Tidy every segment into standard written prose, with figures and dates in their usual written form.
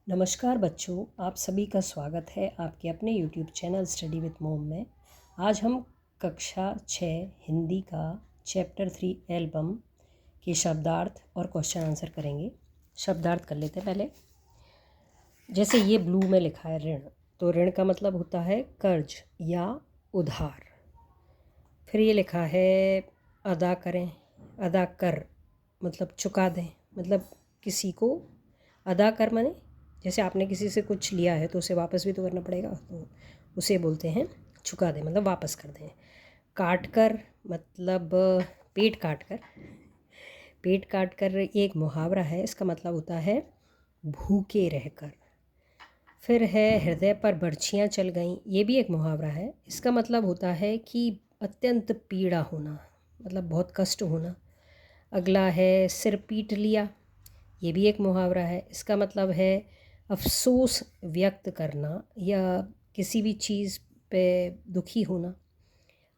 नमस्कार बच्चों, आप सभी का स्वागत है आपके अपने YouTube चैनल स्टडी विद मोम में। आज हम कक्षा 6 हिंदी का चैप्टर 3 एल्बम के शब्दार्थ और क्वेश्चन आंसर करेंगे। शब्दार्थ कर लेते हैं पहले। जैसे ये ब्लू में लिखा है ऋण, तो ऋण का मतलब होता है कर्ज या उधार। फिर ये लिखा है अदा करें, अदा कर मतलब चुका दें, मतलब किसी को अदा कर माने जैसे आपने किसी से कुछ लिया है तो उसे वापस भी तो करना पड़ेगा, तो उसे बोलते हैं चुका दें, मतलब वापस कर दें। काट कर मतलब पेट काट कर, पेट काट कर एक मुहावरा है, इसका मतलब होता है भूखे रहकर। फिर है हृदय पर बर्छियाँ चल गईं, ये भी एक मुहावरा है, इसका मतलब होता है कि अत्यंत पीड़ा होना, मतलब बहुत कष्ट होना। अगला है सिर पीट लिया, ये भी एक मुहावरा है, इसका मतलब है अफसोस व्यक्त करना या किसी भी चीज़ पे दुखी होना।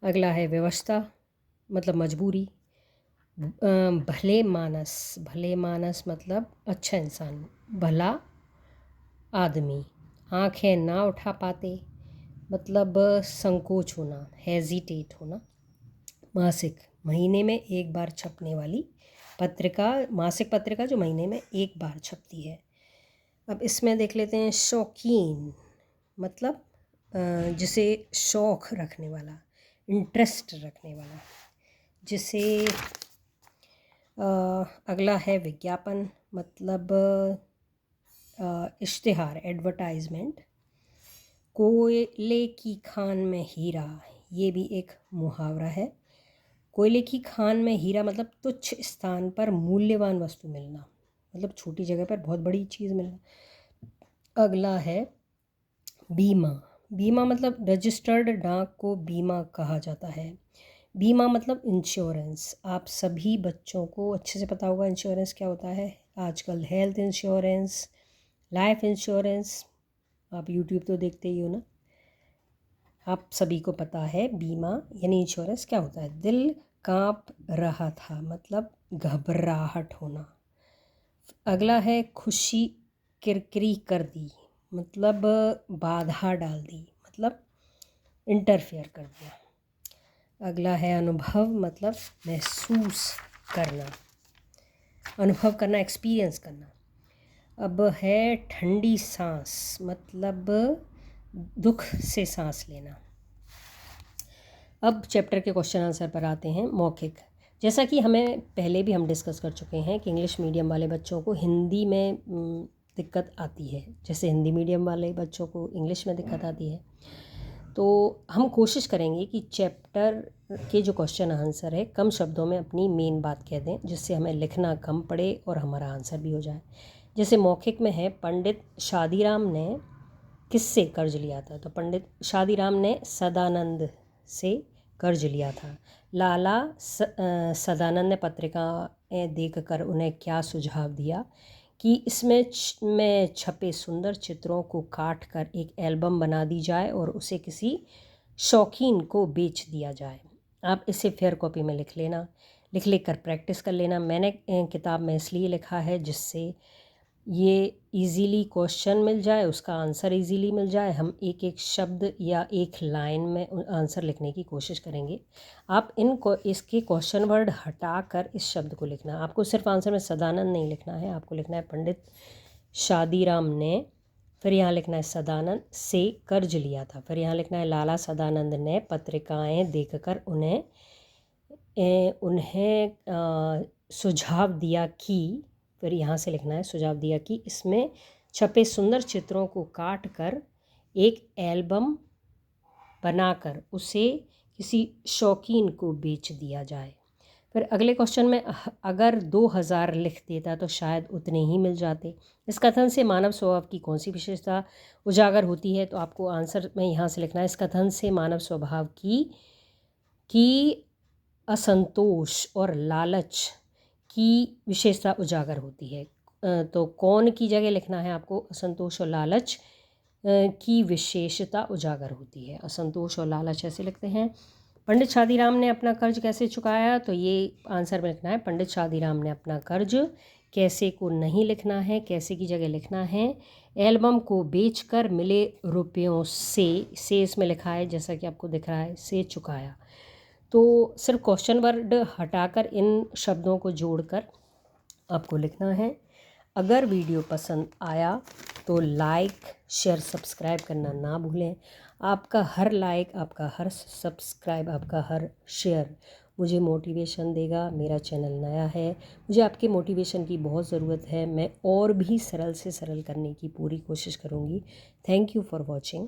अगला है व्यवस्था मतलब मजबूरी। भले मानस, भले मानस मतलब अच्छा इंसान, भला आदमी। आँखें ना उठा पाते मतलब संकोच होना, हेजिटेट होना। मासिक, महीने में एक बार छपने वाली पत्रिका, मासिक पत्रिका जो महीने में एक बार छपती है। अब इसमें देख लेते हैं शौकीन मतलब जिसे शौक़ रखने वाला, इंटरेस्ट रखने वाला। जिसे अगला है विज्ञापन मतलब इश्तिहार, एडवर्टाइजमेंट। कोयले की खान में हीरा, ये भी एक मुहावरा है। कोयले की खान में हीरा मतलब तुच्छ स्थान पर मूल्यवान वस्तु मिलना, मतलब छोटी जगह पर बहुत बड़ी चीज़ मिलना। अगला है बीमा, बीमा मतलब रजिस्टर्ड डाक को बीमा कहा जाता है। बीमा मतलब इंश्योरेंस, आप सभी बच्चों को अच्छे से पता होगा इंश्योरेंस क्या होता है। आजकल हेल्थ इंश्योरेंस, लाइफ इंश्योरेंस, आप यूट्यूब तो देखते ही हो ना, आप सभी को पता है बीमा यानी इंश्योरेंस क्या होता है। दिल कांप रहा था मतलब घबराहट होना। अगला है खुशी किरकिरी कर दी मतलब बाधा डाल दी, मतलब इंटरफेयर कर दिया। अगला है अनुभव मतलब महसूस करना, अनुभव करना, एक्सपीरियंस करना। अब है ठंडी सांस मतलब दुख से सांस लेना। अब चैप्टर के क्वेश्चन आंसर पर आते हैं। मौखिक, जैसा कि हमें पहले भी हम डिस्कस कर चुके हैं कि इंग्लिश मीडियम वाले बच्चों को हिंदी में दिक्कत आती है, जैसे हिंदी मीडियम वाले बच्चों को इंग्लिश में दिक्कत आती है। तो हम कोशिश करेंगे कि चैप्टर के जो क्वेश्चन आंसर है कम शब्दों में अपनी मेन बात कह दें, जिससे हमें लिखना कम पड़े और हमारा आंसर भी हो जाए। जैसे मौखिक में है पंडित शादीराम ने किससे कर्ज लिया था, तो पंडित शादीराम ने सदानंद से कर्ज लिया था। लाला सदानंद ने पत्रिकाएं देखकर उन्हें क्या सुझाव दिया कि इसमें छपे सुंदर चित्रों को काट कर एक एल्बम बना दी जाए और उसे किसी शौकीन को बेच दिया जाए। आप इसे फेयर कॉपी में लिख लेना, लिख कर प्रैक्टिस कर लेना। मैंने किताब में इसलिए लिखा है जिससे ये इजीली क्वेश्चन मिल जाए, उसका आंसर इजीली मिल जाए। हम एक एक शब्द या एक लाइन में आंसर लिखने की कोशिश करेंगे। आप इसके क्वेश्चन वर्ड हटा कर इस शब्द को लिखना। आपको सिर्फ आंसर में सदानंद नहीं लिखना है, आपको लिखना है पंडित शादीराम ने, फिर यहाँ लिखना है सदानंद से कर्ज लिया था, फिर यहाँ लिखना है लाला सदानंद ने पत्रिकाएं देखकर उन्हें सुझाव दिया कि, फिर यहाँ से लिखना है सुझाव दिया कि इसमें छपे सुंदर चित्रों को काट कर एक एल्बम बनाकर उसे किसी शौकीन को बेच दिया जाए। फिर अगले क्वेश्चन में अगर 2000 लिख देता तो शायद उतने ही मिल जाते। इस कथन से मानव स्वभाव की कौन सी विशेषता उजागर होती है, तो आपको आंसर में यहाँ से लिखना है इस कथन से मानव स्वभाव की असंतोष और लालच की विशेषता उजागर होती है। तो कौन की जगह लिखना है आपको असंतोष और लालच की विशेषता उजागर होती है। असंतोष और लालच ऐसे लिखते हैं। पंडित शादीराम ने अपना कर्ज कैसे चुकाया, तो ये आंसर में लिखना है पंडित शादीराम ने अपना कर्ज कैसे को नहीं लिखना है, कैसे की जगह लिखना है एल्बम को बेचकर मिले रुपयों से इसमें लिखा है जैसा कि आपको दिख रहा है से चुकाया। तो सिर्फ क्वेश्चन वर्ड हटाकर इन शब्दों को जोड़कर आपको लिखना है। अगर वीडियो पसंद आया तो लाइक शेयर सब्सक्राइब करना ना भूलें। आपका हर लाइक, आपका हर सब्सक्राइब, आपका हर शेयर मुझे मोटिवेशन देगा। मेरा चैनल नया है, मुझे आपके मोटिवेशन की बहुत ज़रूरत है। मैं और भी सरल से सरल करने की पूरी कोशिश करूँगी। Thank you for watching.